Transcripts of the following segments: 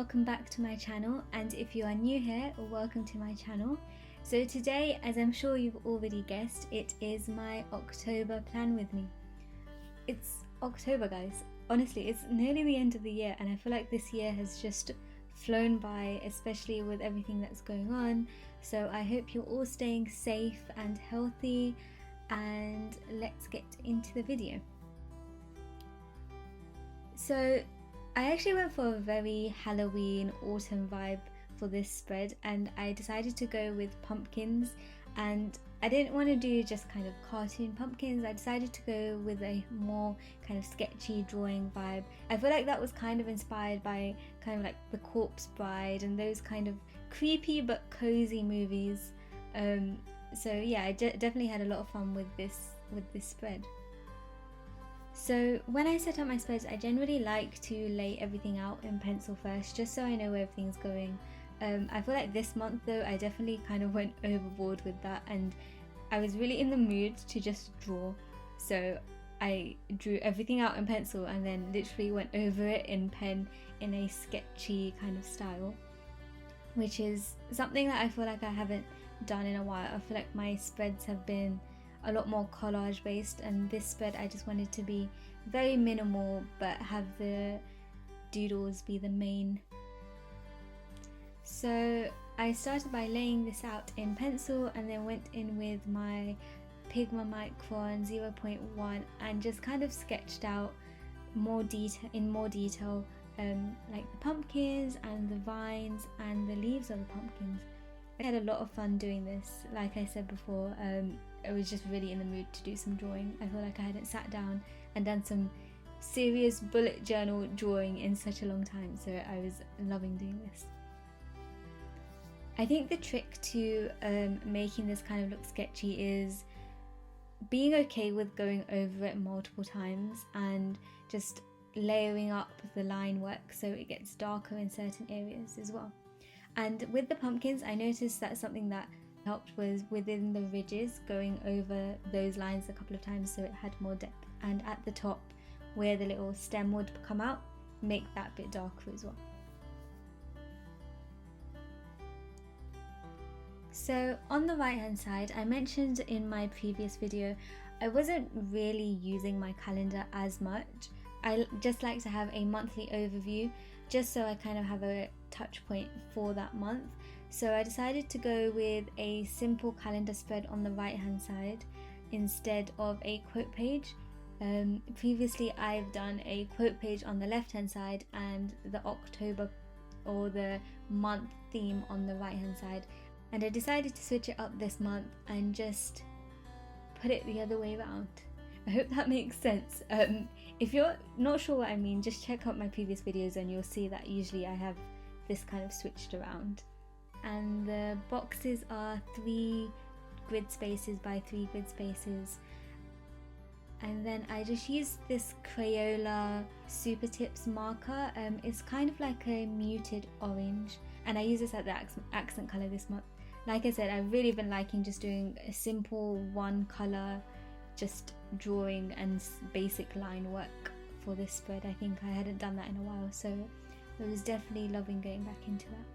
welcome back to my channel, and if you are new here, welcome to my channel. So today, as I'm sure you've already guessed, it is my October plan with me. It's October, guys. Honestly, it's nearly the end of the year and I feel like this year has just flown by, especially with everything that's going on. So I hope you're all staying safe and healthy, and let's get into the video. So I actually went for a very Halloween autumn vibe for this spread, and I decided to go with pumpkins, and I didn't want to do just kind of cartoon pumpkins. I decided to go with a more kind of sketchy drawing vibe. I feel like that was kind of inspired by kind of like The Corpse Bride and those kind of creepy but cozy movies. So yeah, I definitely had a lot of fun with this spread. So when I set up my spreads, I generally like to lay everything out in pencil first, just so I know where everything's going. I feel like this month though, I definitely kind of went overboard with that, and I was really in the mood to just draw. So I drew everything out in pencil and then literally went over it in pen in a sketchy kind of style, which is something that I feel like I haven't done in a while. I feel like my spreads have been a lot more collage based, and this spread I just wanted to be very minimal but have the doodles be the main. So I started by laying this out in pencil and then went in with my Pigma Micron 0.1 and just kind of sketched out in more detail like the pumpkins and the vines and the leaves of the pumpkins. I had a lot of fun doing this. Like I said before, I was just really in the mood to do some drawing. I feel like I hadn't sat down and done some serious bullet journal drawing in such a long time, so I was loving doing this. I think the trick to making this kind of look sketchy is being okay with going over it multiple times and just layering up the line work so it gets darker in certain areas as well. And with the pumpkins, I noticed that something that helped was within the ridges, going over those lines a couple of times so it had more depth, and at the top where the little stem would come out, make that bit darker as well. So on the right hand side, I mentioned in my previous video, I wasn't really using my calendar as much. I just like to have a monthly overview just so I kind of have a touch point for that month. So I decided to go with a simple calendar spread on the right hand side instead of a quote page. Previously I've done a quote page on the left hand side and the October or the month theme on the right hand side, and I decided to switch it up this month and just put it the other way around. I hope that makes sense. If you're not sure what I mean, just check out my previous videos and you'll see that usually I have this kind of switched around. And the boxes are 3 grid spaces by 3 grid spaces. And then I just used this Crayola Super Tips marker. It's kind of like a muted orange, and I use this as the accent color this month. Like I said, I've really been liking just doing a simple one color, just drawing and basic line work for this spread. I think I hadn't done that in a while, so I was definitely loving going back into that.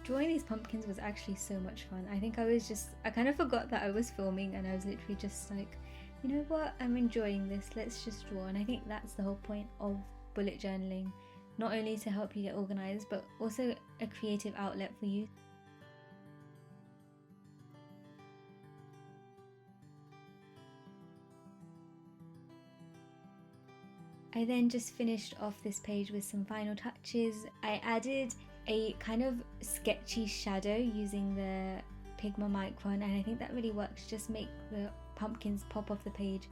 Drawing these pumpkins was actually so much fun. I think I kind of forgot that I was filming, and I was literally just like, you know what, I'm enjoying this, let's just draw. And I think that's the whole point of bullet journaling, not only to help you get organized, but also a creative outlet for you. I then just finished off this page with some final touches. I added a kind of sketchy shadow using the Pigma Micron, and I think that really works, just make the pumpkins pop off the page.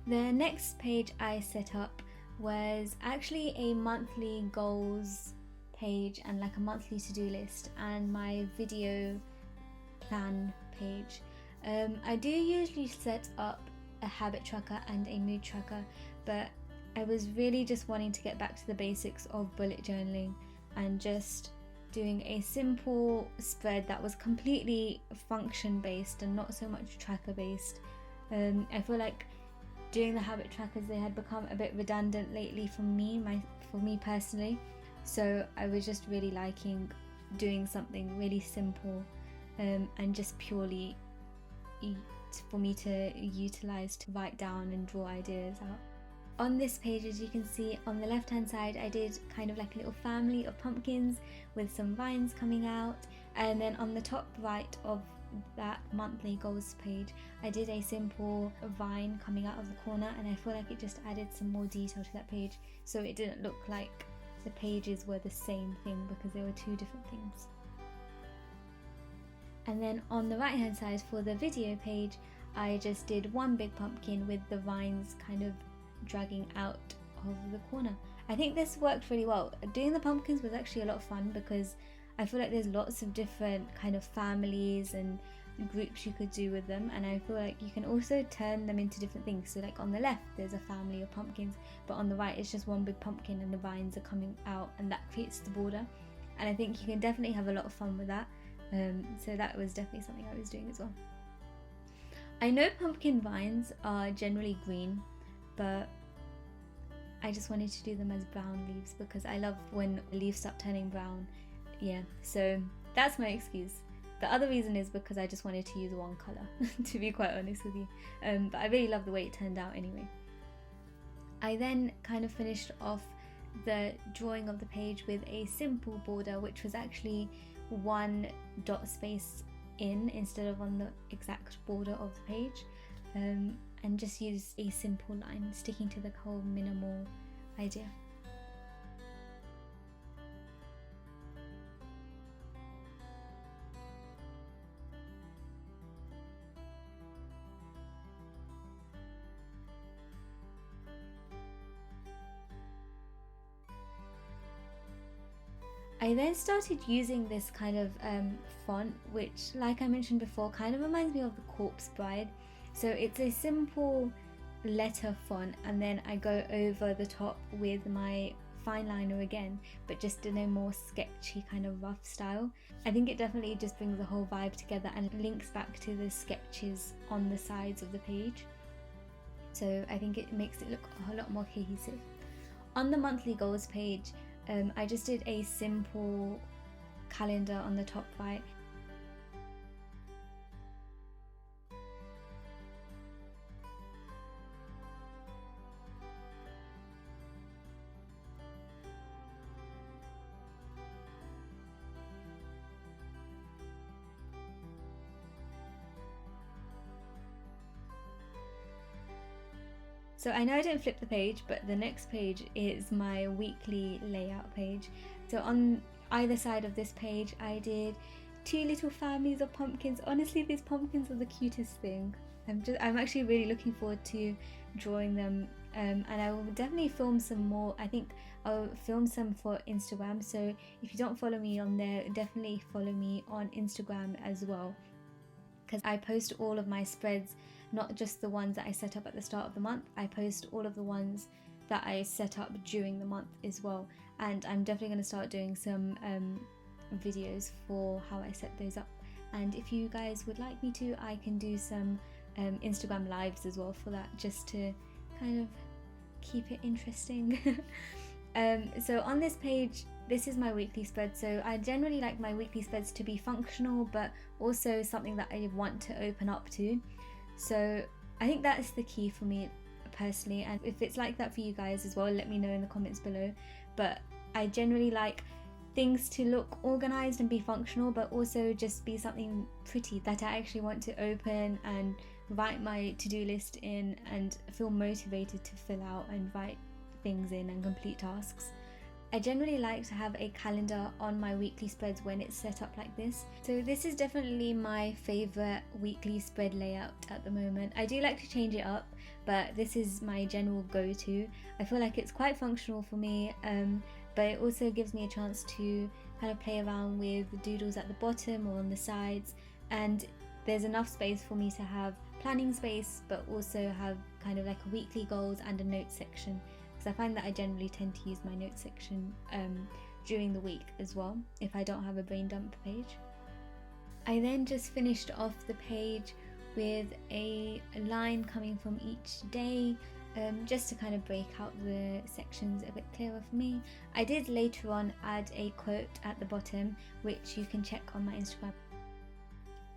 The next page I set up was actually a monthly goals page and like a monthly to-do list and my video plan page. I do usually set up a habit tracker and a mood tracker, but I was really just wanting to get back to the basics of bullet journaling and just doing a simple spread that was completely function based and not so much tracker based. I feel like doing the habit trackers, they had become a bit redundant lately for me personally, so I was just really liking doing something really simple and just purely for me to utilize to write down and draw ideas out. On this page, as you can see on the left hand side, I did kind of like a little family of pumpkins with some vines coming out, and then on the top right of that monthly goals page I did a simple vine coming out of the corner, and I feel like it just added some more detail to that page so it didn't look like the pages were the same thing because they were two different things. And then on the right hand side for the video page, I just did one big pumpkin with the vines kind of dragging out of the corner. I think this worked really well. Doing the pumpkins was actually a lot of fun because I feel like there's lots of different kind of families and groups you could do with them, and I feel like you can also turn them into different things. So like on the left there's a family of pumpkins, but on the right it's just one big pumpkin and the vines are coming out and that creates the border, and I think you can definitely have a lot of fun with that. So that was definitely something I was doing as well. I know pumpkin vines are generally green, but I just wanted to do them as brown leaves because I love when leaves start turning brown. Yeah, so that's my excuse. The other reason is because I just wanted to use one colour, to be quite honest with you. But I really love the way it turned out anyway. I then kind of finished off the drawing of the page with a simple border, which was actually one dot space in instead of on the exact border of the page, and just use a simple line, sticking to the whole minimal idea. I then started using this kind of font, which, like I mentioned before, kind of reminds me of the Corpse Bride. So it's a simple letter font, and then I go over the top with my fine liner again, but just in a more sketchy kind of rough style. I think it definitely just brings the whole vibe together and links back to the sketches on the sides of the page. So I think it makes it look a lot more cohesive. On the monthly goals page, I just did a simple calendar on the top right. So I know I didn't flip the page, but the next page is my weekly layout page. So on either side of this page I did two little families of pumpkins. Honestly, these pumpkins are the cutest thing. I'm actually really looking forward to drawing them, and I will definitely film some more. I think I'll film some for Instagram, so if you don't follow me on there, definitely follow me on Instagram as well, because I post all of my spreads, not just the ones that I set up at the start of the month. I post all of the ones that I set up during the month as well, and I'm definitely going to start doing some videos for how I set those up. And if you guys would like me to, I can do some Instagram lives as well for that, just to kind of keep it interesting. So on this page, this is my weekly spread. So I generally like my weekly spreads to be functional, but also something that I want to open up to. So I think that is the key for me personally, and if it's like that for you guys as well, let me know in the comments below. But I generally like things to look organized and be functional, but also just be something pretty that I actually want to open and write my to-do list in and feel motivated to fill out and write things in and complete tasks. I generally like to have a calendar on my weekly spreads when it's set up like this. So this is definitely my favorite weekly spread layout at the moment. I do like to change it up, but this is my general go-to. I feel like it's quite functional for me, but it also gives me a chance to kind of play around with the doodles at the bottom or on the sides, and there's enough space for me to have planning space but also have kind of like a weekly goals and a notes section, because I find that I generally tend to use my notes section during the week as well if I don't have a brain dump page. I then just finished off the page with a line coming from each day, just to kind of break out the sections a bit clearer for me. I did later on add a quote at the bottom, which you can check on my Instagram.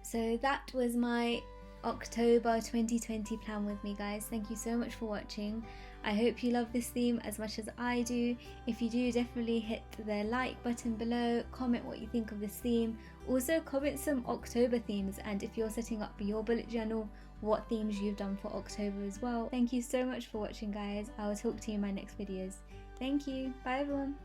So that was my October 2020 plan with me, guys. Thank you so much for watching. I hope you love this theme as much as I do. If you do, definitely hit the like button below, comment what you think of this theme. Also comment some October themes, and if you're setting up your bullet journal, what themes you've done for October as well. Thank you so much for watching, guys. I will talk to you in my next videos. Thank you. Bye everyone.